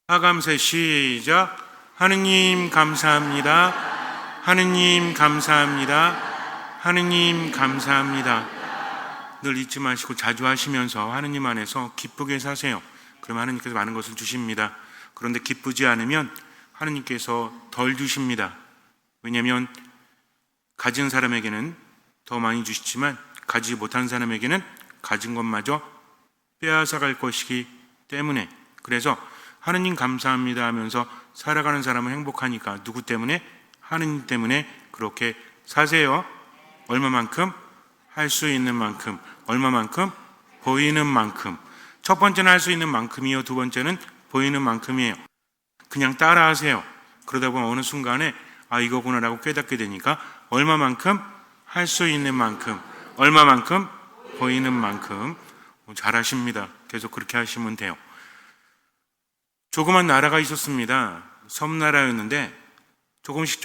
하감세 시작. 하느님 감사합니다. 하느님 감사합니다. 하느님 감사합니다. 늘 잊지 마시고 자주 하시면서 하느님 안에서 기쁘게 사세요. 그러면 하느님께서 많은 것을 주십니다. 그런데 기쁘지 않으면 하느님께서 덜 주십니다. 왜냐하면 가진 사람에게는 더 많이 주시지만 가지지 못한 사람에게는 가진 것마저 빼앗아갈 것이기 때문에, 그래서 하느님 감사합니다 하면서 살아가는 사람은 행복하니까 누구 때문에? 하느님 때문에 그렇게 사세요. 얼마만큼? 할 수 있는 만큼. 얼마만큼? 보이는 만큼. 첫 번째는 할 수 있는 만큼이요, 두 번째는 보이는 만큼이에요. 그냥 따라하세요. 그러다 보면 어느 순간에 이거구나라고 깨닫게 되니까 얼마만큼? 할 수 있는 만큼. 얼마만큼? 보이는 만큼. 잘하십니다. 계속 그렇게 하시면 돼요. 조그만 나라가 있었습니다. 섬나라였는데 조금씩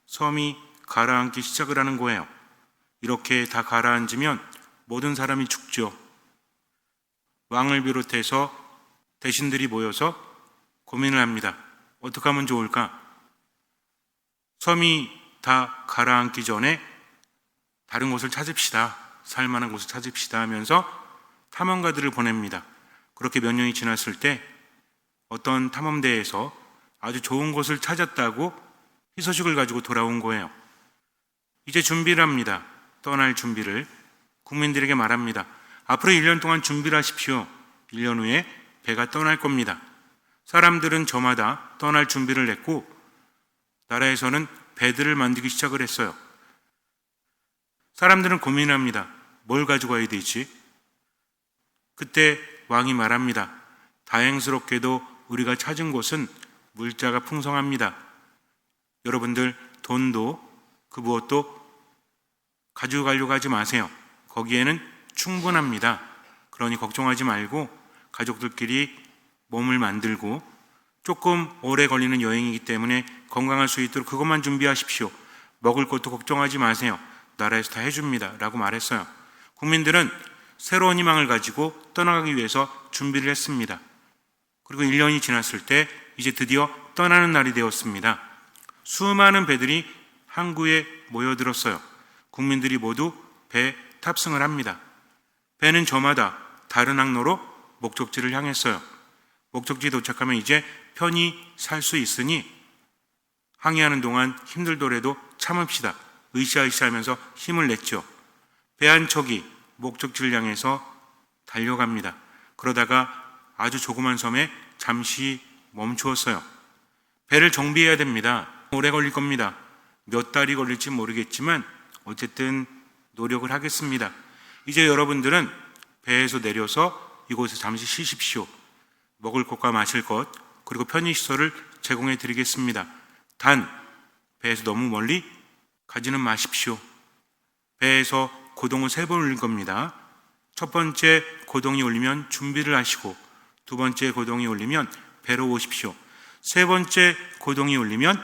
섬이 가라앉기 시작을 하는 거예요. 이렇게 다 가라앉으면 모든 사람이 죽죠. 왕을 비롯해서 대신들이 모여서 고민을 합니다. 어떻게 하면 좋을까? 섬이 다 가라앉기 전에 다른 곳을 찾읍시다. 살만한 곳을 찾읍시다 하면서 탐험가들을 보냅니다. 그렇게 몇 년이 지났을 때 어떤 탐험대에서 아주 좋은 곳을 찾았다고 희소식을 가지고 돌아온 거예요. 이제 준비를 합니다. 떠날 준비를. 국민들에게 말합니다. 앞으로 1년 동안 준비를 하십시오. 1년 후에 배가 떠날 겁니다. 사람들은 저마다 떠날 준비를 했고 나라에서는 배들을 만들기 시작을 했어요. 사람들은 고민합니다. 뭘 가지고 와야 되지? 그때 왕이 말합니다. 다행스럽게도 우리가 찾은 곳은 물자가 풍성합니다. 여러분들 돈도 그 무엇도 가지고 가려고 하지 마세요. 거기에는 충분합니다. 그러니 걱정하지 말고 가족들끼리 몸을 만들고 조금 오래 걸리는 여행이기 때문에 건강할 수 있도록 그것만 준비하십시오. 먹을 것도 걱정하지 마세요. 나라에서 다 해줍니다. 라고 말했어요. 국민들은 새로운 희망을 가지고 떠나가기 위해서 준비를 했습니다. 그리고 1년이 지났을 때 이제 드디어 떠나는 날이 되었습니다. 수많은 배들이 항구에 모여들었어요. 국민들이 모두 배에 탑승을 합니다. 배는 저마다 다른 항로로 목적지를 향했어요. 목적지에 도착하면 이제 편히 살 수 있으니 항해하는 동안 힘들더라도 참읍시다. 으쌰으쌰 하면서 힘을 냈죠. 배 한 척이 목적지를 향해서 달려갑니다. 그러다가 아주 조그만 섬에 잠시 멈추었어요. 배를 정비해야 됩니다. 오래 걸릴 겁니다. 몇 달이 걸릴지 모르겠지만 어쨌든 노력을 하겠습니다. 이제 여러분들은 배에서 내려서 이곳에 잠시 쉬십시오. 먹을 것과 마실 것 그리고 편의시설을 제공해 드리겠습니다. 단 배에서 너무 멀리 가지는 마십시오. 배에서 고동을 3번 울릴 겁니다. 첫 번째 고동이 울리면 준비를 하시고 두 번째 고동이 울리면 배로 오십시오. 세 번째 고동이 울리면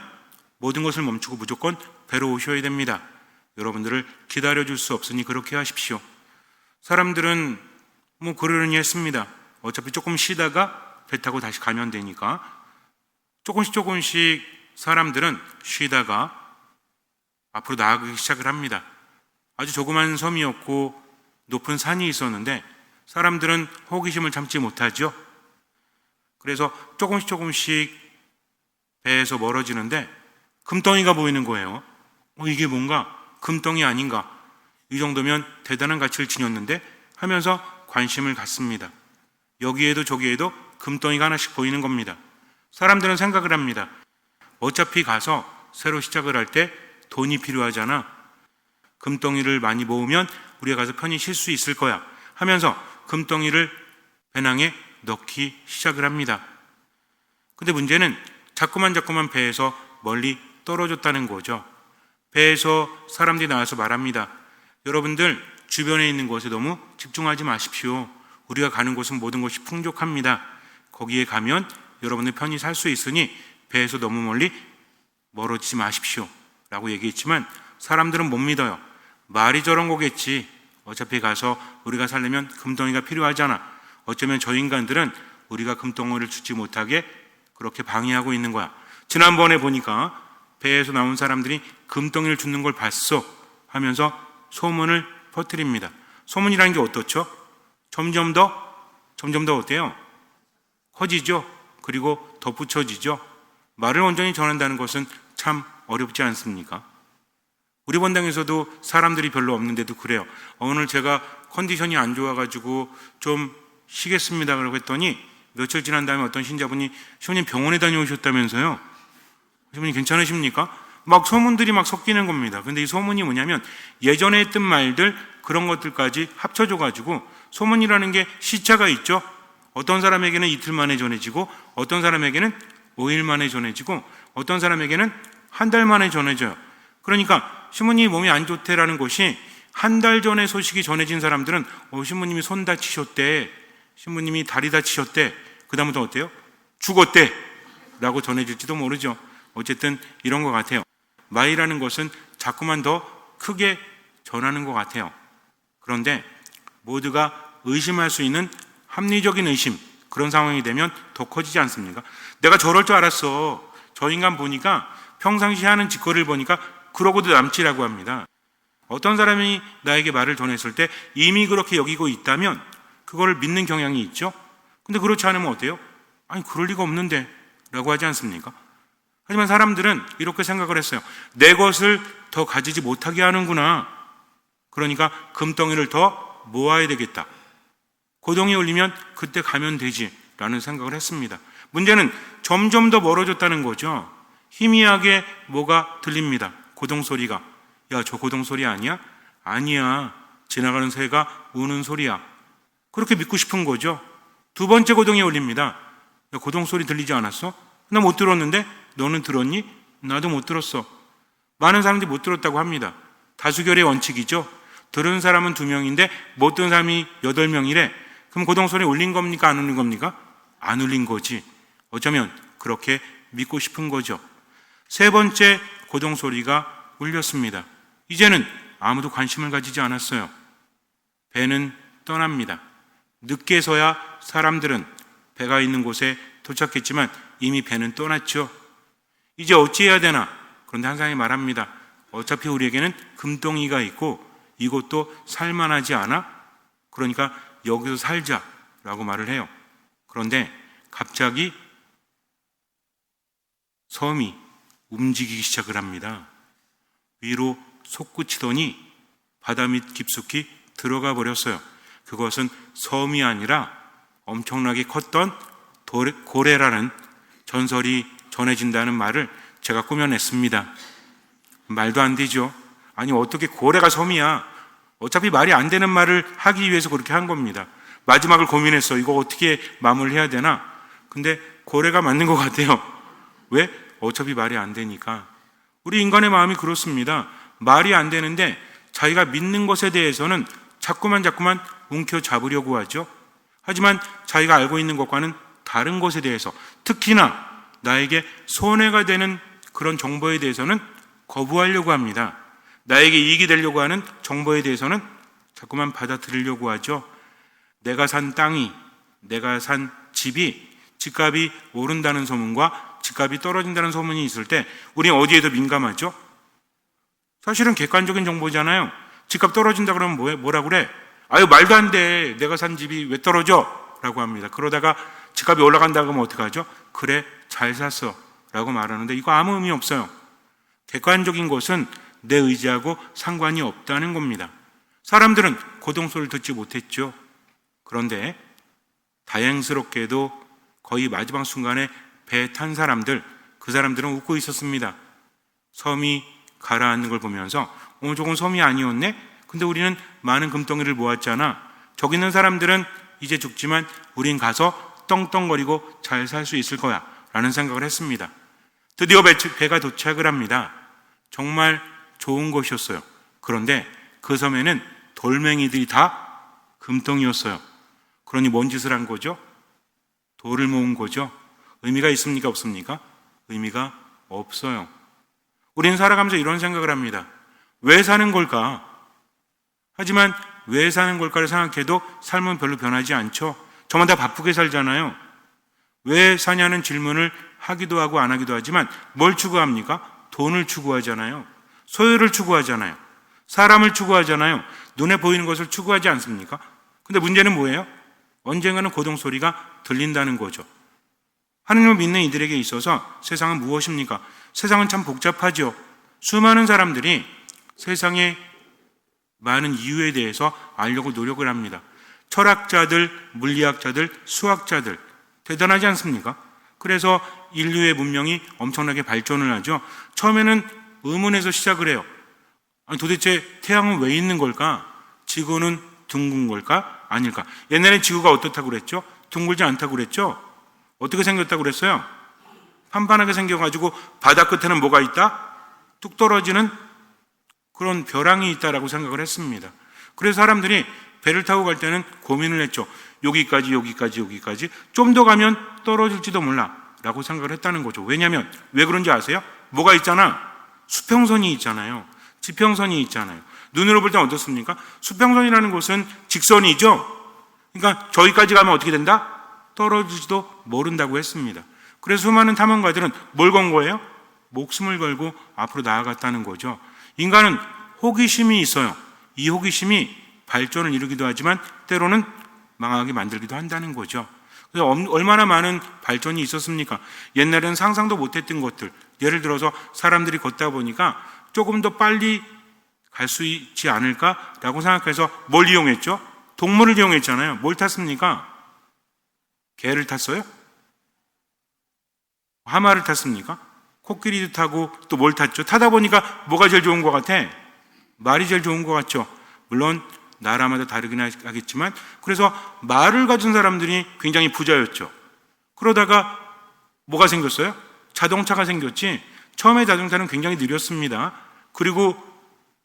모든 것을 멈추고 무조건 배로 오셔야 됩니다. 여러분들을 기다려줄 수 없으니 그렇게 하십시오. 사람들은 그러려니 했습니다. 어차피 조금 쉬다가 배 타고 다시 가면 되니까. 조금씩 사람들은 쉬다가 앞으로 나아가기 시작을 합니다. 아주 조그만 섬이었고 높은 산이 있었는데 사람들은 호기심을 참지 못하죠. 그래서 조금씩 배에서 멀어지는데 금덩이가 보이는 거예요. 이게 뭔가 금덩이 아닌가? 이 정도면 대단한 가치를 지녔는데 하면서 관심을 갖습니다. 여기에도 저기에도 금덩이가 하나씩 보이는 겁니다. 사람들은 생각을 합니다. 어차피 가서 새로 시작을 할 때 돈이 필요하잖아. 금덩이를 많이 모으면 우리가 가서 편히 쉴 수 있을 거야 하면서 금덩이를 배낭에 넣기 시작을 합니다. 근데 문제는 자꾸만 배에서 멀리 떨어졌다는 거죠. 배에서 사람들이 나와서 말합니다. 여러분들 주변에 있는 곳에 너무 집중하지 마십시오. 우리가 가는 곳은 모든 것이 풍족합니다. 거기에 가면 여러분들 편히 살 수 있으니 배에서 너무 멀리 멀어지지 마십시오. 라고 얘기했지만 사람들은 못 믿어요. 말이 저런 거겠지. 어차피 가서 우리가 살려면 금덩이가 필요하잖아. 어쩌면 저 인간들은 우리가 금덩어리를 주지 못하게 그렇게 방해하고 있는 거야. 지난번에 보니까 배에서 나온 사람들이 금덩이를 줍는 걸 봤어 하면서 소문을 퍼뜨립니다. 소문이라는 게 어떻죠? 점점 더 어때요? 커지죠. 그리고 덧붙여지죠. 말을 온전히 전한다는 것은 참 어렵지 않습니까? 우리 본당에서도 사람들이 별로 없는데도 그래요. 오늘 제가 컨디션이 안 좋아가지고 좀 쉬겠습니다 그러고 했더니 며칠 지난 다음에 어떤 신자분이 시모님 병원에 다녀오셨다면서요? 시모님 괜찮으십니까? 막 소문들이 막 섞이는 겁니다. 근데 이 소문이 뭐냐면 예전에 했던 말들 그런 것들까지 합쳐져가지고 소문이라는 게 시차가 있죠. 어떤 사람에게는 이틀 만에 전해지고 어떤 사람에게는 5일 만에 전해지고 어떤 사람에게는 한 달 만에 전해져요. 그러니까 시모님이 몸이 안 좋대라는 것이 한 달 전에 소식이 전해진 사람들은 시모님이 손 다치셨대, 시모님이 다리 다치셨대, 그 다음부터 어때요? 죽었대 라고 전해질지도 모르죠. 어쨌든 이런 것 같아요. 말이라는 것은 자꾸만 더 크게 전하는 것 같아요. 그런데 모두가 의심할 수 있는 합리적인 의심, 그런 상황이 되면 더 커지지 않습니까? 내가 저럴 줄 알았어. 저 인간 보니까 평상시에 하는 짓거리를 보니까 그러고도 남지라고 합니다. 어떤 사람이 나에게 말을 전했을 때 이미 그렇게 여기고 있다면 그거를 믿는 경향이 있죠. 근데 그렇지 않으면 어때요? 아니 그럴 리가 없는데 라고 하지 않습니까? 하지만 사람들은 이렇게 생각을 했어요. 내 것을 더 가지지 못하게 하는구나. 그러니까 금덩이를 더 모아야 되겠다. 고동이 울리면 그때 가면 되지 라는 생각을 했습니다. 문제는 점점 더 멀어졌다는 거죠. 희미하게 뭐가 들립니다. 고동소리가. 야, 저 고동소리 아니야? 아니야. 지나가는 새가 우는 소리야. 그렇게 믿고 싶은 거죠. 두 번째 고동이 울립니다. 야, 고동소리 들리지 않았어? 나 못 들었는데? 너는 들었니? 나도 못 들었어. 많은 사람들이 못 들었다고 합니다. 다수결의 원칙이죠. 들은 사람은 2명인데 못 들은 사람이 8명이래. 그럼 고동소리 울린 겁니까? 안 울린 겁니까? 안 울린 거지. 어쩌면 그렇게 믿고 싶은 거죠. 세 번째 고동소리가 울렸습니다. 이제는 아무도 관심을 가지지 않았어요. 배는 떠납니다. 늦게서야 사람들은 배가 있는 곳에 도착했지만 이미 배는 떠났죠. 이제 어찌해야 되나? 그런데 한 사람이 말합니다. 어차피 우리에게는 금덩이가 있고 이곳도 살만하지 않아? 그러니까 여기서 살자라고 말을 해요. 그런데 갑자기 섬이 움직이기 시작을 합니다. 위로 솟구치더니 바다 밑 깊숙이 들어가 버렸어요. 그것은 섬이 아니라 엄청나게 컸던 고래라는 전설이 전해진다는 말을 제가 꾸며냈습니다. 말도 안 되죠. 아니 어떻게 고래가 섬이야. 어차피 말이 안 되는 말을 하기 위해서 그렇게 한 겁니다. 마지막을 고민했어. 이거 어떻게 마무리해야 되나? 근데 고래가 맞는 것 같아요. 왜? 어차피 말이 안 되니까. 우리 인간의 마음이 그렇습니다. 말이 안 되는데 자기가 믿는 것에 대해서는 자꾸만 움켜잡으려고 하죠. 하지만 자기가 알고 있는 것과는 다른 것에 대해서, 특히나 나에게 손해가 되는 그런 정보에 대해서는 거부하려고 합니다. 나에게 이익이 되려고 하는 정보에 대해서는 자꾸만 받아들이려고 하죠. 내가 산 땅이, 내가 산 집이 집값이 오른다는 소문과 집값이 떨어진다는 소문이 있을 때 우리는 어디에 더 민감하죠? 사실은 객관적인 정보잖아요. 집값 떨어진다 그러면 뭐라 그래? 아유 말도 안 돼. 내가 산 집이 왜 떨어져? 라고 합니다. 그러다가 집값이 올라간다 그러면 어떡하죠? 그래 잘 샀어 라고 말하는데 이거 아무 의미 없어요. 객관적인 것은 내 의지하고 상관이 없다는 겁니다. 사람들은 고동소리를 듣지 못했죠. 그런데 다행스럽게도 거의 마지막 순간에 배에 탄 사람들, 그 사람들은 웃고 있었습니다. 섬이 가라앉는 걸 보면서 저건 섬이 아니었네? 근데 우리는 많은 금덩이를 모았잖아. 저기 있는 사람들은 이제 죽지만 우린 가서 떵떵거리고 잘 살 수 있을 거야 라는 생각을 했습니다. 드디어 배가 도착을 합니다. 정말 좋은 곳이었어요. 그런데 그 섬에는 돌멩이들이 다 금덩이였어요. 그러니 뭔 짓을 한 거죠? 돌을 모은 거죠. 의미가 있습니까? 없습니까? 의미가 없어요. 우리는 살아가면서 이런 생각을 합니다. 왜 사는 걸까? 하지만 왜 사는 걸까를 생각해도 삶은 별로 변하지 않죠. 저만 다 바쁘게 살잖아요. 왜 사냐는 질문을 하기도 하고 안 하기도 하지만 뭘 추구합니까? 돈을 추구하잖아요. 소유를 추구하잖아요. 사람을 추구하잖아요. 눈에 보이는 것을 추구하지 않습니까? 근데 문제는 뭐예요? 언젠가는 고동소리가 들린다는 거죠. 하느님을 믿는 이들에게 있어서 세상은 무엇입니까? 세상은 참 복잡하죠. 수많은 사람들이 세상의 많은 이유에 대해서 알려고 노력을 합니다. 철학자들, 물리학자들, 수학자들 대단하지 않습니까? 그래서 인류의 문명이 엄청나게 발전을 하죠. 처음에는 의문에서 시작을 해요. 아니, 도대체 태양은 왜 있는 걸까? 지구는 둥근 걸까? 아닐까? 옛날에 지구가 어떻다고 그랬죠? 둥글지 않다고 그랬죠? 어떻게 생겼다고 그랬어요? 판판하게 생겨가지고 바다 끝에는 뭐가 있다? 뚝 떨어지는 그런 벼랑이 있다라고 생각을 했습니다. 그래서 사람들이 배를 타고 갈 때는 고민을 했죠. 여기까지 좀 더 가면 떨어질지도 몰라 라고 생각을 했다는 거죠. 왜냐하면 왜 그런지 아세요? 뭐가 있잖아. 수평선이 있잖아요. 지평선이 있잖아요. 눈으로 볼 땐 어떻습니까? 수평선이라는 것은 직선이죠. 그러니까 저기까지 가면 어떻게 된다? 떨어지지도 모른다고 했습니다. 그래서 수많은 탐험가들은 뭘 건 거예요? 목숨을 걸고 앞으로 나아갔다는 거죠. 인간은 호기심이 있어요. 이 호기심이 발전을 이루기도 하지만 때로는 망하게 만들기도 한다는 거죠. 그래서 얼마나 많은 발전이 있었습니까? 옛날에는 상상도 못했던 것들, 예를 들어서 사람들이 걷다 보니까 조금 더 빨리 갈 수 있지 않을까라고 생각해서 뭘 이용했죠? 동물을 이용했잖아요. 뭘 탔습니까? 개를 탔어요? 하마를 탔습니까? 코끼리도 타고 또 뭘 탔죠? 타다 보니까 뭐가 제일 좋은 것 같아? 말이 제일 좋은 것 같죠? 물론 나라마다 다르긴 하겠지만 그래서 말을 가진 사람들이 굉장히 부자였죠. 그러다가 뭐가 생겼어요? 자동차가 생겼지. 처음에 자동차는 굉장히 느렸습니다. 그리고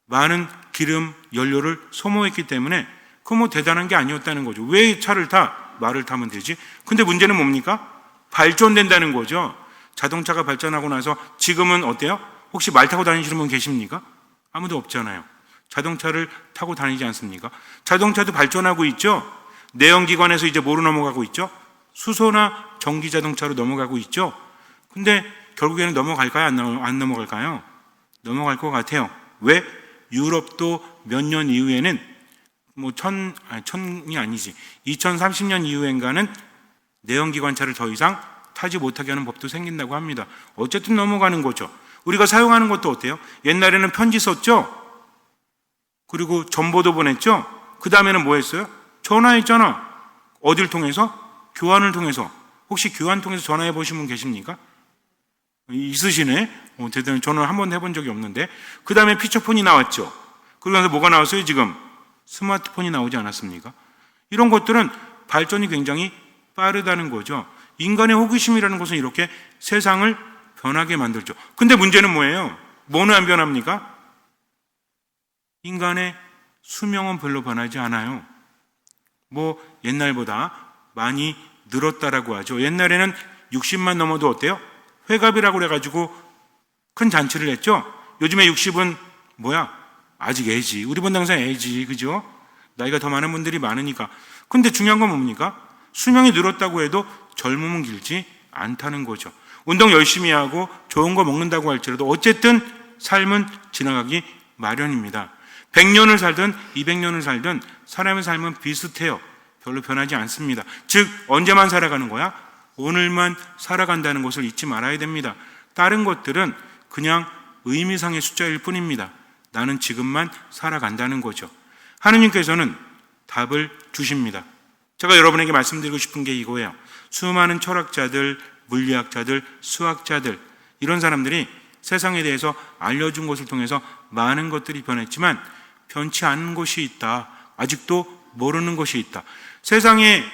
많은 기름, 연료를 소모했기 때문에 그 뭐 대단한 게 아니었다는 거죠. 왜 차를 타? 말을 타면 되지. 근데 문제는 뭡니까? 발전된다는 거죠. 자동차가 발전하고 나서 지금은 어때요? 혹시 말 타고 다니시는 분 계십니까? 아무도 없잖아요. 자동차를 타고 다니지 않습니까? 자동차도 발전하고 있죠. 내연기관에서 이제 뭐로 넘어가고 있죠? 수소나 전기 자동차로 넘어가고 있죠. 근데 결국에는 넘어갈까요? 안 넘어갈까요? 넘어갈 것 같아요. 왜? 유럽도 몇 년 이후에는 뭐 천이 아니지. 2030년 이후엔가는 내연기관차를 더 이상 타지 못하게 하는 법도 생긴다고 합니다. 어쨌든 넘어가는 거죠. 우리가 사용하는 것도 어때요? 옛날에는 편지 썼죠? 그리고 전보도 보냈죠? 그 다음에는 뭐 했어요? 전화했잖아. 어딜 통해서? 교환을 통해서. 혹시 교환 통해서 전화해 보신 분 계십니까? 있으시네? 대단히 저는 한 번도 해본 적이 없는데. 그 다음에 피처폰이 나왔죠? 그러면서 뭐가 나왔어요 지금? 스마트폰이 나오지 않았습니까? 이런 것들은 발전이 굉장히 빠르다는 거죠. 인간의 호기심이라는 것은 이렇게 세상을 변하게 만들죠. 근데 문제는 뭐예요? 뭐는 안 변합니까? 인간의 수명은 별로 변하지 않아요. 뭐 옛날보다 많이 늘었다라고 하죠. 옛날에는 60만 넘어도 어때요? 회갑이라고 그래가지고 큰 잔치를 했죠. 요즘에 60은 뭐야? 아직 애지. 우리 본 당상 애지. 그죠? 나이가 더 많은 분들이 많으니까. 근데 중요한 건 뭡니까? 수명이 늘었다고 해도 젊음은 길지 않다는 거죠. 운동 열심히 하고 좋은 거 먹는다고 할지라도 어쨌든 삶은 지나가기 마련입니다. 100년을 살든 200년을 살든 사람의 삶은 비슷해요. 별로 변하지 않습니다. 즉 언제만 살아가는 거야? 오늘만 살아간다는 것을 잊지 말아야 됩니다. 다른 것들은 그냥 의미상의 숫자일 뿐입니다. 나는 지금만 살아간다는 거죠. 하느님께서는 답을 주십니다. 제가 여러분에게 말씀드리고 싶은 게 이거예요. 수많은 철학자들, 물리학자들, 수학자들 이런 사람들이 세상에 대해서 알려준 것을 통해서 많은 것들이 변했지만 변치 않은 것이 있다. 아직도 모르는 것이 있다. 세상에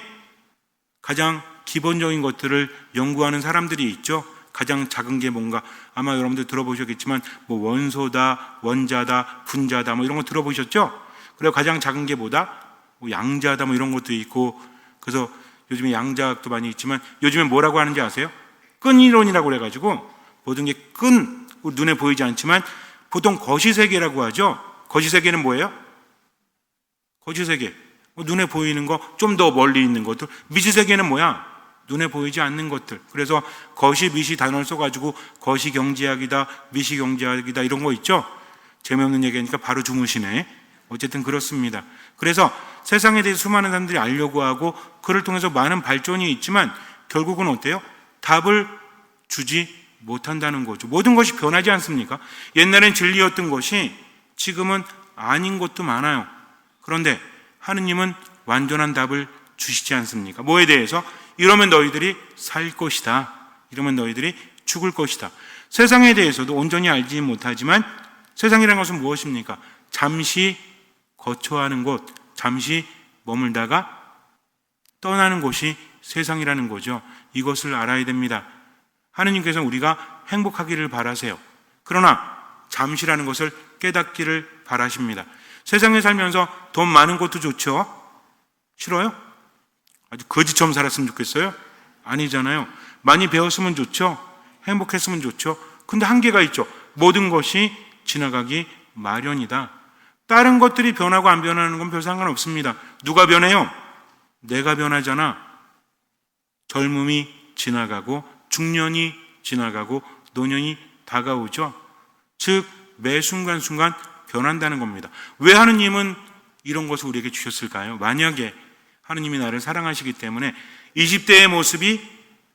가장 기본적인 것들을 연구하는 사람들이 있죠. 가장 작은 게 뭔가 아마 여러분들 들어보셨겠지만 뭐 원소다, 원자다, 분자다 뭐 이런 거 들어보셨죠? 그리고 가장 작은 게 뭐다? 뭐 양자다 뭐 이런 것도 있고 그래서 요즘에 양자학도 많이 있지만 요즘에 뭐라고 하는지 아세요? 끈이론이라고 그래가지고 모든 게 끈, 눈에 보이지 않지만 보통 거시세계라고 하죠. 거시세계는 뭐예요? 거시세계 눈에 보이는 거 좀 더 멀리 있는 것들. 미지세계는 뭐야? 눈에 보이지 않는 것들. 그래서 거시 미시 단어를 써가지고 거시경제학이다, 미시경제학이다 이런 거 있죠. 재미없는 얘기하니까 바로 주무시네. 어쨌든 그렇습니다. 그래서 세상에 대해서 수많은 사람들이 알려고 하고 그를 통해서 많은 발전이 있지만 결국은 어때요? 답을 주지 못한다는 거죠. 모든 것이 변하지 않습니까? 옛날엔 진리였던 것이 지금은 아닌 것도 많아요. 그런데 하느님은 완전한 답을 주시지 않습니까? 뭐에 대해서? 이러면 너희들이 살 것이다. 이러면 너희들이 죽을 것이다. 세상에 대해서도 온전히 알지 못하지만 세상이라는 것은 무엇입니까? 잠시 거처하는 곳, 잠시 머물다가 떠나는 곳이 세상이라는 거죠. 이것을 알아야 됩니다. 하느님께서는 우리가 행복하기를 바라세요. 그러나 잠시라는 것을 깨닫기를 바라십니다. 세상에 살면서 돈 많은 것도 좋죠? 싫어요? 아주 거지처럼 살았으면 좋겠어요? 아니잖아요. 많이 배웠으면 좋죠? 행복했으면 좋죠? 근데 한계가 있죠. 모든 것이 지나가기 마련이다. 다른 것들이 변하고 안 변하는 건 별 상관없습니다. 누가 변해요? 내가 변하잖아. 젊음이 지나가고 중년이 지나가고 노년이 다가오죠. 즉 매 순간순간 변한다는 겁니다. 왜 하느님은 이런 것을 우리에게 주셨을까요? 만약에 하느님이 나를 사랑하시기 때문에 20대의 모습이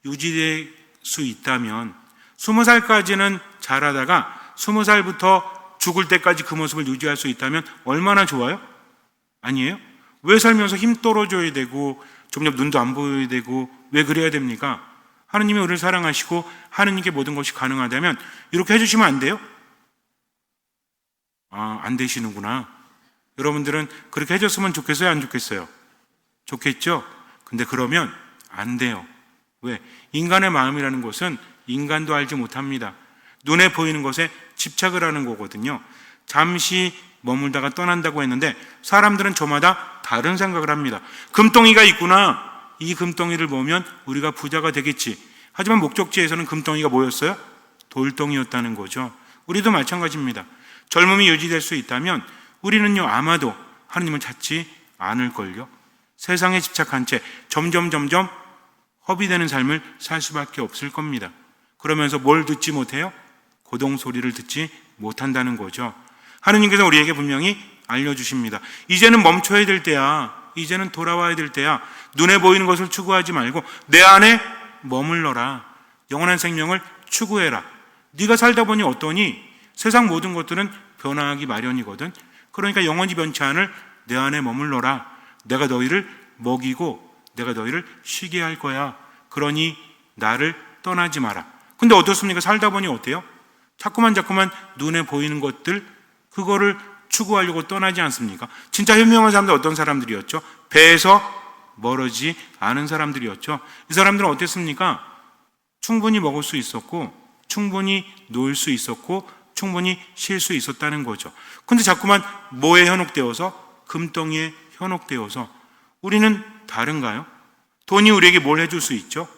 유지될 수 있다면 20살까지는 잘하다가 20살부터 죽을 때까지 그 모습을 유지할 수 있다면 얼마나 좋아요? 아니에요? 왜 살면서 힘 떨어져야 되고 점점 눈도 안 보여야 되고 왜 그래야 됩니까? 하느님이 우리를 사랑하시고 하느님께 모든 것이 가능하다면 이렇게 해주시면 안 돼요? 안 되시는구나. 여러분들은 그렇게 해줬으면 좋겠어요? 안 좋겠어요? 좋겠죠? 근데 그러면 안 돼요. 왜? 인간의 마음이라는 것은 인간도 알지 못합니다. 눈에 보이는 것에 집착을 하는 거거든요. 잠시 머물다가 떠난다고 했는데 사람들은 저마다 다른 생각을 합니다. 금덩이가 있구나. 이 금덩이를 보면 우리가 부자가 되겠지. 하지만 목적지에서는 금덩이가 뭐였어요? 돌덩이였다는 거죠. 우리도 마찬가지입니다. 젊음이 유지될 수 있다면 우리는요 아마도 하느님을 찾지 않을걸요. 세상에 집착한 채 점점 허비되는 삶을 살 수밖에 없을 겁니다. 그러면서 뭘 듣지 못해요? 고동 소리를 듣지 못한다는 거죠. 하느님께서 우리에게 분명히 알려주십니다. 이제는 멈춰야 될 때야. 이제는 돌아와야 될 때야. 눈에 보이는 것을 추구하지 말고 내 안에 머물러라. 영원한 생명을 추구해라. 네가 살다 보니 어떠니? 세상 모든 것들은 변화하기 마련이거든. 그러니까 영원히 변치 않을 내 안에 머물러라. 내가 너희를 먹이고 내가 너희를 쉬게 할 거야. 그러니 나를 떠나지 마라. 근데 어떻습니까? 살다 보니 어때요? 자꾸만 눈에 보이는 것들 그거를 추구하려고 떠나지 않습니까? 진짜 현명한 사람들 어떤 사람들이었죠? 배에서 멀어지지 않은 사람들이었죠. 이 사람들은 어땠습니까? 충분히 먹을 수 있었고 충분히 놀 수 있었고 충분히 쉴 수 있었다는 거죠. 근데 자꾸만 뭐에 현혹되어서? 금덩이에 현혹되어서. 우리는 다른가요? 돈이 우리에게 뭘 해줄 수 있죠?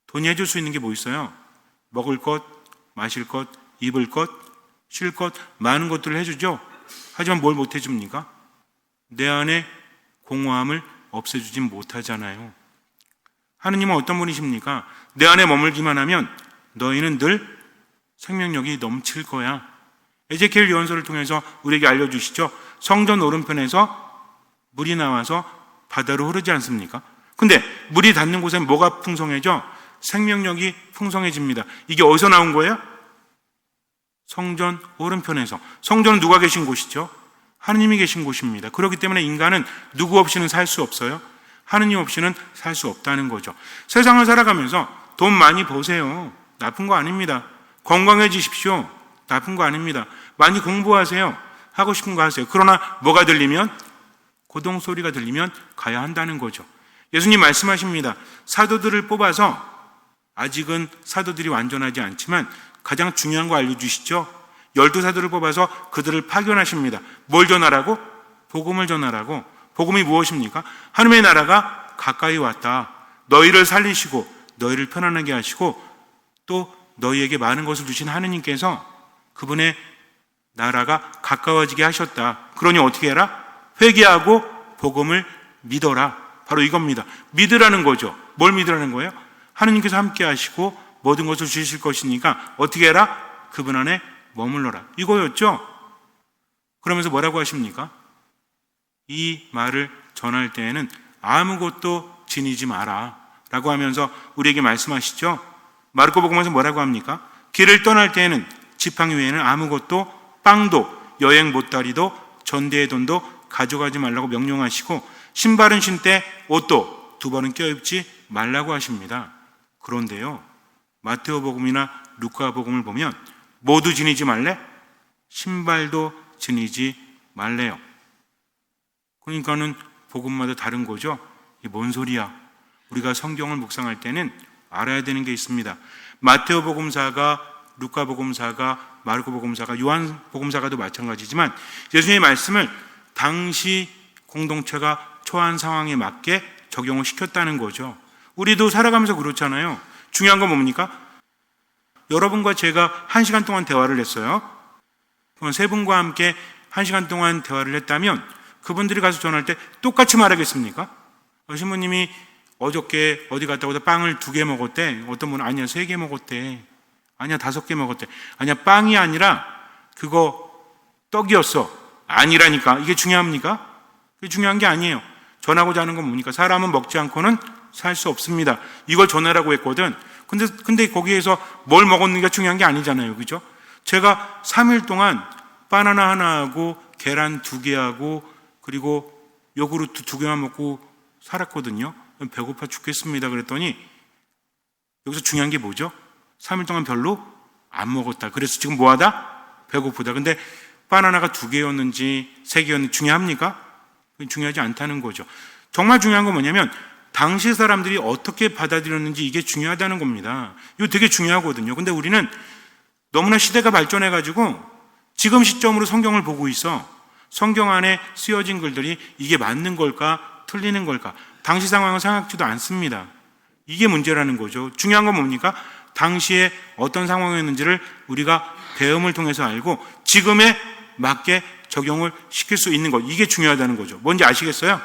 돈이 해줄 수 있는 게 뭐 있어요? 먹을 것, 마실 것, 입을 것, 쉴 것, 많은 것들을 해주죠. 하지만 뭘 못 해줍니까? 내 안에 공허함을 없애주진 못하잖아요. 하느님은 어떤 분이십니까? 내 안에 머물기만 하면 너희는 늘 생명력이 넘칠 거야. 에제키엘 예언서를 통해서 우리에게 알려주시죠. 성전 오른편에서 물이 나와서 바다로 흐르지 않습니까? 근데 물이 닿는 곳엔 뭐가 풍성해져? 생명력이 풍성해집니다. 이게 어디서 나온 거예요? 성전 오른편에서. 성전은 누가 계신 곳이죠? 하느님이 계신 곳입니다. 그렇기 때문에 인간은 누구 없이는 살 수 없어요. 하느님 없이는 살 수 없다는 거죠. 세상을 살아가면서 돈 많이 버세요. 나쁜 거 아닙니다. 건강해지십시오. 나쁜 거 아닙니다. 많이 공부하세요. 하고 싶은 거 하세요. 그러나 뭐가 들리면? 고동 소리가 들리면 가야 한다는 거죠. 예수님 말씀하십니다. 사도들을 뽑아서 아직은 사도들이 완전하지 않지만 가장 중요한 거 알려주시죠. 12사도를 뽑아서 그들을 파견하십니다. 뭘 전하라고? 복음을 전하라고. 복음이 무엇입니까? 하나님의 나라가 가까이 왔다. 너희를 살리시고 너희를 편안하게 하시고 또 너희에게 많은 것을 주신 하느님께서 그분의 나라가 가까워지게 하셨다. 그러니 어떻게 해라? 회개하고 복음을 믿어라. 바로 이겁니다. 믿으라는 거죠. 뭘 믿으라는 거예요? 하느님께서 함께 하시고 모든 것을 주실 것이니까 어떻게 해라? 그분 안에 머물러라. 이거였죠? 그러면서 뭐라고 하십니까? 이 말을 전할 때에는 아무것도 지니지 마라 라고 하면서 우리에게 말씀하시죠. 마르코 복음에서 뭐라고 합니까? 길을 떠날 때에는 지팡이 외에는 아무것도, 빵도, 여행 보따리도, 전대의 돈도 가져가지 말라고 명령하시고, 신발은 신되 옷도 두 번은 껴입지 말라고 하십니다. 그런데요, 마테오 복음이나 루카 복음을 보면 모두 지니지 말래? 신발도 지니지 말래요. 그러니까는 복음마다 다른 거죠. 이게 뭔 소리야? 우리가 성경을 묵상할 때는 알아야 되는 게 있습니다. 마테오 복음사가, 루카 복음사가, 마르코 복음사가, 요한 복음사가도 마찬가지지만 예수님의 말씀을 당시 공동체가 처한 상황에 맞게 적용을 시켰다는 거죠. 우리도 살아가면서 그렇잖아요. 중요한 건 뭡니까? 여러분과 제가 1시간 동안 대화를 했어요. 그럼 세 분과 함께 1시간 동안 대화를 했다면 그분들이 가서 전할 때 똑같이 말하겠습니까? 신부님이 어저께 어디 갔다 오다 빵을 2개 먹었대. 어떤 분은 아니야 3개 먹었대. 아니야 5개 먹었대. 아니야 빵이 아니라 그거 떡이었어. 아니라니까. 이게 중요합니까? 그게 중요한 게 아니에요. 전하고자 하는 건 뭡니까? 사람은 먹지 않고는 살 수 없습니다. 이걸 전하라고 했거든. 근데 거기에서 뭘 먹었는지가 중요한 게 아니잖아요. 그죠? 제가 3일 동안 바나나 하나하고 계란 2개하고 그리고 요구르트 2개만 먹고 살았거든요. 배고파 죽겠습니다. 그랬더니 여기서 중요한 게 뭐죠? 3일 동안 별로 안 먹었다. 그래서 지금 뭐하다? 배고프다. 근데 바나나가 2개였는지 3개였는지 중요합니까? 중요하지 않다는 거죠. 정말 중요한 건 뭐냐면 당시 사람들이 어떻게 받아들였는지 이게 중요하다는 겁니다. 이거 되게 중요하거든요. 근데 우리는 너무나 시대가 발전해가지고 지금 시점으로 성경을 보고 있어. 성경 안에 쓰여진 글들이 이게 맞는 걸까? 틀리는 걸까? 당시 상황을 생각지도 않습니다. 이게 문제라는 거죠. 중요한 건 뭡니까? 당시에 어떤 상황이었는지를 우리가 배움을 통해서 알고 지금에 맞게 적용을 시킬 수 있는 것. 이게 중요하다는 거죠. 뭔지 아시겠어요?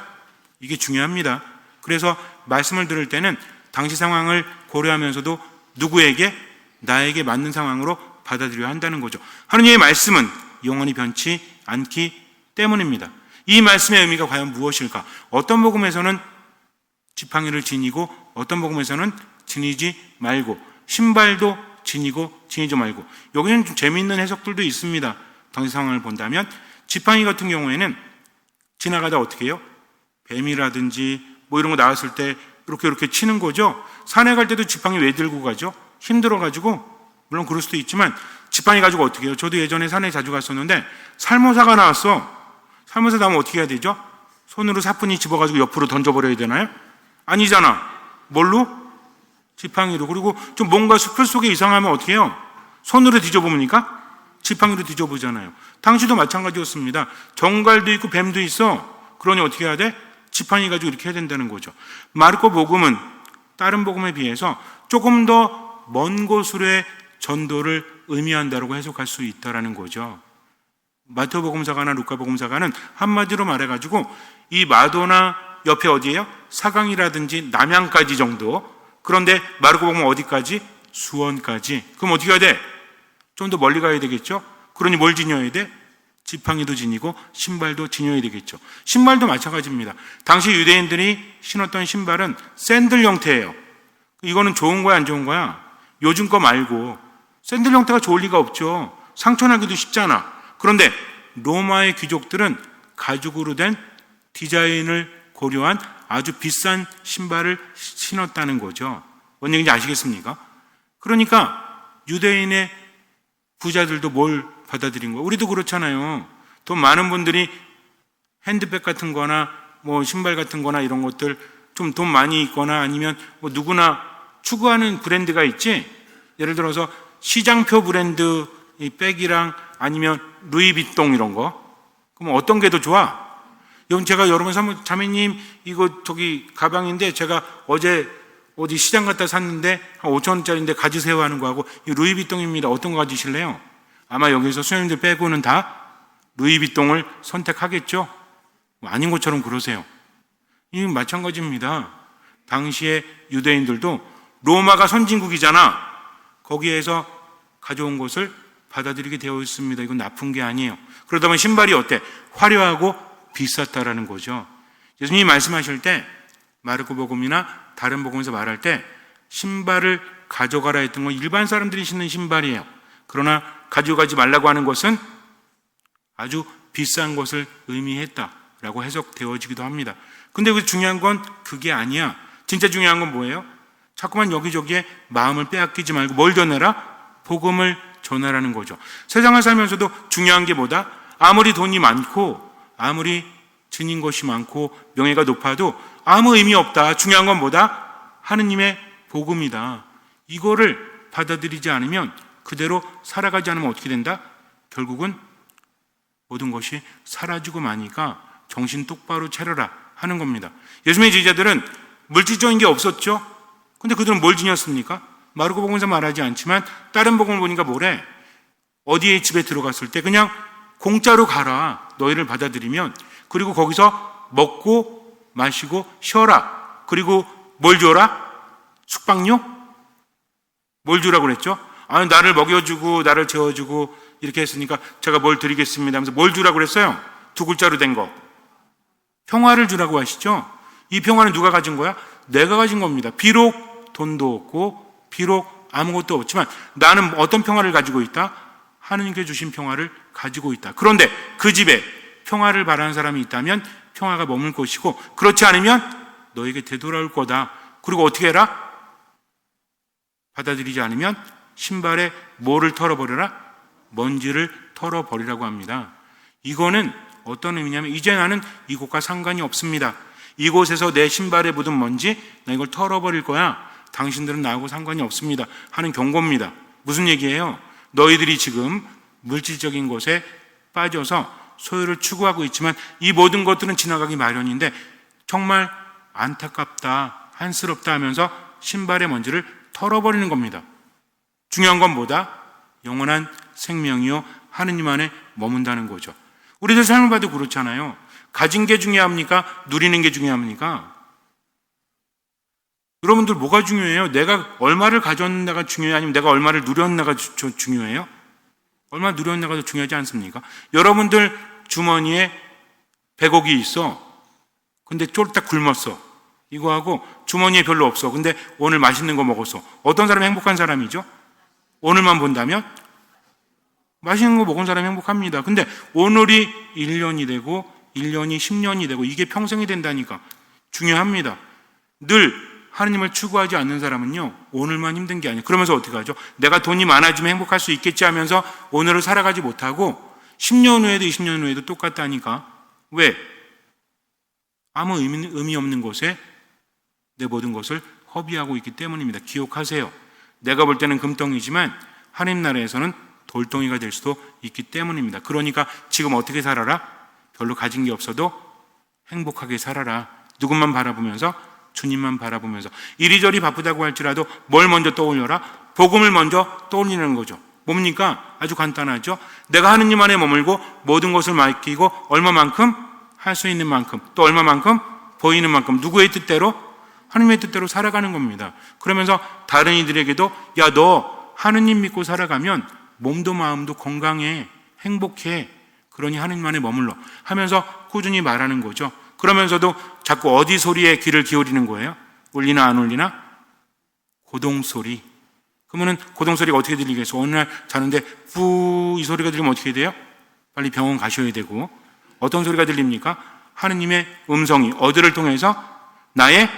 이게 중요합니다. 그래서 말씀을 들을 때는 당시 상황을 고려하면서도 누구에게? 나에게 맞는 상황으로 받아들여야 한다는 거죠. 하느님의 말씀은 영원히 변치 않기 때문입니다. 이 말씀의 의미가 과연 무엇일까? 어떤 복음에서는 지팡이를 지니고 어떤 복음에서는 지니지 말고 신발도 지니고 지니지 말고 여기는 좀 재미있는 해석들도 있습니다. 당시 상황을 본다면 지팡이 같은 경우에는 지나가다 어떻게 해요? 뱀이라든지 뭐 이런 거 나왔을 때 이렇게 치는 거죠. 산에 갈 때도 지팡이 왜 들고 가죠? 힘들어가지고 물론 그럴 수도 있지만 지팡이 가지고 어떻게 해요? 저도 예전에 산에 자주 갔었는데 살모사가 나왔어. 살모사 나오면 어떻게 해야 되죠? 손으로 사뿐히 집어가지고 옆으로 던져버려야 되나요? 아니잖아. 뭘로? 지팡이로. 그리고 좀 뭔가 숲을 속에 이상하면 어떻게 해요? 손으로 뒤져봅니까? 지팡이로 뒤져보잖아요. 당시도 마찬가지였습니다. 정갈도 있고 뱀도 있어. 그러니 어떻게 해야 돼? 지팡이 가지고 이렇게 해야 된다는 거죠. 마르코 복음은 다른 복음에 비해서 조금 더 먼 곳으로의 전도를 의미한다고 해석할 수 있다는 거죠. 마테오 복음사가나 루카 복음사가는 한마디로 말해가지고 이 마도나 옆에 어디예요? 사강이라든지 남양까지 정도. 그런데 마르코 복음은 어디까지? 수원까지. 그럼 어떻게 해야 돼? 좀 더 멀리 가야 되겠죠? 그러니 뭘 지녀야 돼? 지팡이도 지니고 신발도 지녀야 되겠죠. 신발도 마찬가지입니다. 당시 유대인들이 신었던 신발은 샌들 형태예요. 이거는 좋은 거야 안 좋은 거야? 요즘 거 말고 샌들 형태가 좋을 리가 없죠. 상처나기도 쉽잖아. 그런데 로마의 귀족들은 가죽으로 된 디자인을 고려한 아주 비싼 신발을 신었다는 거죠. 뭔 얘기인지 아시겠습니까? 그러니까 유대인의 부자들도 뭘 받아들인 거예요? 우리도 그렇잖아요. 돈 많은 분들이 핸드백 같은 거나 뭐 신발 같은 거나 이런 것들 좀 돈 많이 있거나 아니면 뭐 누구나 추구하는 브랜드가 있지. 예를 들어서 시장표 브랜드 이 백이랑 아니면 루이비통 이런 거. 그럼 어떤 게 더 좋아? 제가 여러분 자매님 이거 저기 가방인데 제가 어제 어디 시장 갔다 샀는데 한 5,000원짜리인데 가지세요 하는 거하고 이 루이비통입니다. 어떤 거 가지실래요? 아마 여기서 수녀님들 빼고는 다 루이비통을 선택하겠죠? 아닌 것처럼 그러세요. 이건 마찬가지입니다. 당시에 유대인들도 로마가 선진국이잖아. 거기에서 가져온 것을 받아들이게 되어 있습니다. 이건 나쁜 게 아니에요. 그러다 보면 신발이 어때? 화려하고 비쌌다라는 거죠. 예수님이 말씀하실 때 마르코 복음이나 다른 복음에서 말할 때 신발을 가져가라 했던 건 일반 사람들이 신는 신발이에요. 그러나 가져가지 말라고 하는 것은 아주 비싼 것을 의미했다라고 해석되어지기도 합니다. 근데 그 중요한 건 그게 아니야. 진짜 중요한 건 뭐예요? 자꾸만 여기저기에 마음을 빼앗기지 말고 뭘 전해라? 복음을 전하라는 거죠. 세상을 살면서도 중요한 게 뭐다? 아무리 돈이 많고 아무리 지닌 것이 많고 명예가 높아도 아무 의미 없다. 중요한 건 뭐다? 하느님의 복음이다. 이거를 받아들이지 않으면, 그대로 살아가지 않으면 어떻게 된다? 결국은 모든 것이 사라지고 마니까 정신 똑바로 차려라 하는 겁니다. 예수님의 제자들은 물질적인 게 없었죠. 근데 그들은 뭘 지녔습니까? 마르코 복음에서 말하지 않지만 다른 복음을 보니까 뭐래? 어디에 집에 들어갔을 때 그냥 공짜로 가라. 너희를 받아들이면. 그리고 거기서 먹고 마시고 쉬어라. 그리고 뭘 줘라? 숙박료? 뭘 주라고 그랬죠? 아, 나를 먹여주고 나를 재워주고 이렇게 했으니까 제가 뭘 드리겠습니다 하면서 뭘 주라고 그랬어요? 두 글자로 된 거. 평화를 주라고 하시죠? 이 평화는 누가 가진 거야? 내가 가진 겁니다. 비록 돈도 없고 비록 아무것도 없지만 나는 어떤 평화를 가지고 있다? 하느님께 주신 평화를 가지고 있다. 그런데 그 집에 평화를 바라는 사람이 있다면 평화가 머물 것이고, 그렇지 않으면 너에게 되돌아올 거다. 그리고 어떻게 해라? 받아들이지 않으면 신발에 뭐를 털어버려라? 먼지를 털어버리라고 합니다. 이거는 어떤 의미냐면, 이제 나는 이곳과 상관이 없습니다. 이곳에서 내 신발에 묻은 먼지, 나 이걸 털어버릴 거야. 당신들은 나하고 상관이 없습니다 하는 경고입니다. 무슨 얘기예요? 너희들이 지금 물질적인 것에 빠져서 소유를 추구하고 있지만 이 모든 것들은 지나가기 마련인데 정말 안타깝다, 한스럽다 하면서 신발의 먼지를 털어버리는 겁니다. 중요한 건 뭐다? 영원한 생명이요 하느님 안에 머문다는 거죠. 우리들 삶을 봐도 그렇잖아요. 가진 게 중요합니까? 누리는 게 중요합니까? 여러분들 뭐가 중요해요? 내가 얼마를 가졌나가 중요해요? 아니면 내가 얼마를 누렸나가 중요해요? 얼마나 누렸나가 더 중요하지 않습니까? 여러분들 주머니에 100억이 있어. 근데 쫄딱 굶었어. 이거하고 주머니에 별로 없어. 근데 오늘 맛있는 거 먹었어. 어떤 사람이 행복한 사람이죠? 오늘만 본다면? 맛있는 거 먹은 사람이 행복합니다. 근데 오늘이 1년이 되고 1년이 10년이 되고 이게 평생이 된다니까. 중요합니다. 늘 하느님을 추구하지 않는 사람은요, 오늘만 힘든 게 아니에요. 그러면서 어떻게 하죠? 내가 돈이 많아지면 행복할 수 있겠지 하면서 오늘을 살아가지 못하고 10년 후에도 20년 후에도 똑같다니까. 왜? 아무 의미 없는 곳에 내 모든 것을 허비하고 있기 때문입니다. 기억하세요. 내가 볼 때는 금덩이지만 하느님 나라에서는 돌덩이가 될 수도 있기 때문입니다. 그러니까 지금 어떻게 살아라? 별로 가진 게 없어도 행복하게 살아라. 누군만 바라보면서? 주님만 바라보면서. 이리저리 바쁘다고 할지라도 뭘 먼저 떠올려라? 복음을 먼저 떠올리는 거죠. 뭡니까? 아주 간단하죠. 내가 하느님 안에 머물고 모든 것을 맡기고 얼마만큼? 할 수 있는 만큼, 또 얼마만큼? 보이는 만큼, 누구의 뜻대로? 하느님의 뜻대로 살아가는 겁니다. 그러면서 다른 이들에게도 야, 너 하느님 믿고 살아가면 몸도 마음도 건강해, 행복해, 그러니 하느님 안에 머물러 하면서 꾸준히 말하는 거죠. 그러면서도 자꾸 어디 소리에 귀를 기울이는 거예요? 울리나 안 울리나? 고동소리. 그러면은 고동소리가 어떻게 들리겠어? 어느 날 자는데 뿌 이 소리가 들리면 어떻게 돼요? 빨리 병원 가셔야 되고. 어떤 소리가 들립니까? 하느님의 음성이 어디를 통해서? 나의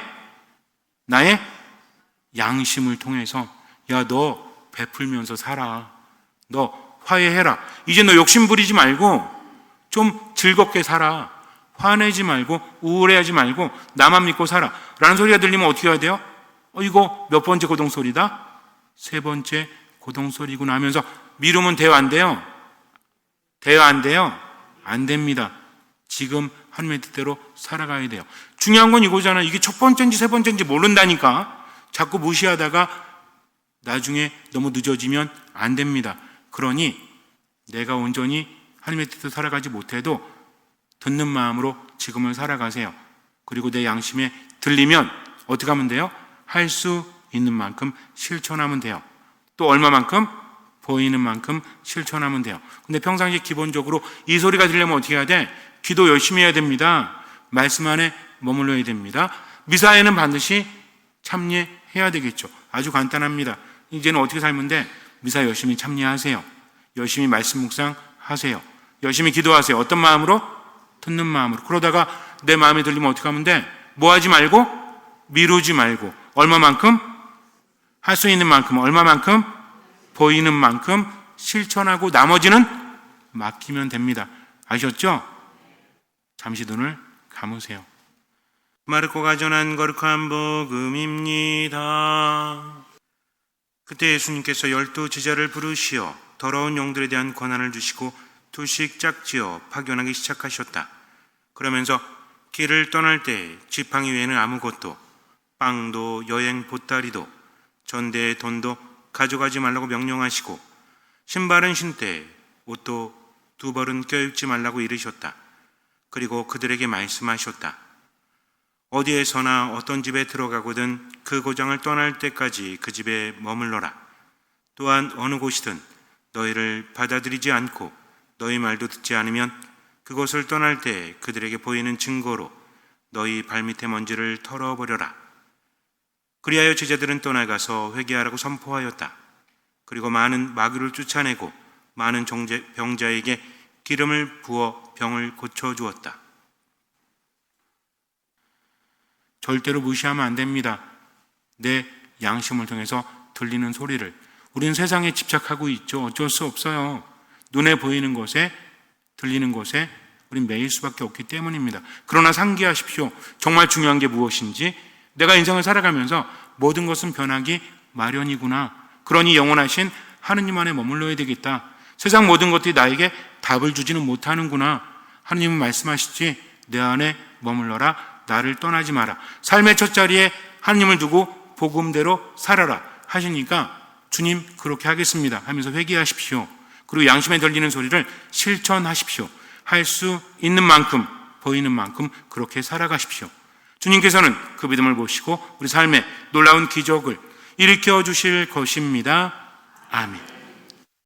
양심을 통해서. 야, 너 베풀면서 살아. 너 화해해라. 이제 너 욕심 부리지 말고 좀 즐겁게 살아. 화내지 말고 우울해하지 말고 나만 믿고 살아 라는 소리가 들리면 어떻게 해야 돼요? 이거 몇 번째 고동소리다? 3번째 고동소리구나 하면서 미루면 돼요, 안 돼요? 돼요, 안 돼요? 안 됩니다. 지금 하나님의 뜻대로 살아가야 돼요. 중요한 건 이거잖아요. 이게 첫 번째인지 세 번째인지 모른다니까. 자꾸 무시하다가 나중에 너무 늦어지면 안 됩니다. 그러니 내가 온전히 하나님의 뜻대로 살아가지 못해도 듣는 마음으로 지금을 살아가세요. 그리고 내 양심에 들리면 어떻게 하면 돼요? 할 수 있는 만큼 실천하면 돼요. 또 얼마만큼? 보이는 만큼 실천하면 돼요. 근데 평상시 기본적으로 이 소리가 들려면 어떻게 해야 돼? 기도 열심히 해야 됩니다. 말씀 안에 머물러야 됩니다. 미사에는 반드시 참여해야 되겠죠. 아주 간단합니다. 이제는 어떻게 살면 돼? 미사 열심히 참여하세요. 열심히 말씀 묵상하세요. 열심히 기도하세요. 어떤 마음으로? 듣는 마음으로. 그러다가 내 마음에 들리면 어떻게 하면 돼? 뭐 하지 말고? 미루지 말고. 얼마만큼? 할 수 있는 만큼. 얼마만큼? 보이는 만큼 실천하고 나머지는 맡기면 됩니다. 아셨죠? 잠시 눈을 감으세요. 마르코가 전한 거룩한 복음입니다. 그때 예수님께서 12 제자를 부르시어 더러운 영들에 대한 권한을 주시고 두씩 짝지어 파견하기 시작하셨다. 그러면서 길을 떠날 때 지팡이 외에는 아무것도, 빵도 여행 보따리도 전대의 돈도 가져가지 말라고 명령하시고, 신발은 신되 옷도 2벌은 껴입지 말라고 이르셨다. 그리고 그들에게 말씀하셨다. 어디에서나 어떤 집에 들어가거든 그 고장을 떠날 때까지 그 집에 머물러라. 또한 어느 곳이든 너희를 받아들이지 않고 너희 말도 듣지 않으면 그곳을 떠날 때 그들에게 보이는 증거로 너희 발밑의 먼지를 털어버려라. 그리하여 제자들은 떠나가서 회개하라고 선포하였다. 그리고 많은 마귀를 쫓아내고 많은 병자에게 기름을 부어 병을 고쳐주었다. 절대로 무시하면 안 됩니다. 내 양심을 통해서 들리는 소리를. 우리는 세상에 집착하고 있죠. 어쩔 수 없어요. 눈에 보이는 것에, 들리는 것에 우린 매일 수밖에 없기 때문입니다. 그러나 상기하십시오. 정말 중요한 게 무엇인지. 내가 인생을 살아가면서 모든 것은 변하기 마련이구나. 그러니 영원하신 하느님 안에 머물러야 되겠다. 세상 모든 것들이 나에게 답을 주지는 못하는구나. 하느님은 말씀하시지, 내 안에 머물러라. 나를 떠나지 마라. 삶의 첫 자리에 하느님을 두고 복음대로 살아라 하시니까 주님 그렇게 하겠습니다 하면서 회개하십시오. 그리고 양심에 들리는 소리를 실천하십시오. 할 수 있는 만큼, 보이는 만큼 그렇게 살아가십시오. 주님께서는 그 믿음을 보시고 우리 삶에 놀라운 기적을 일으켜 주실 것입니다. 아멘.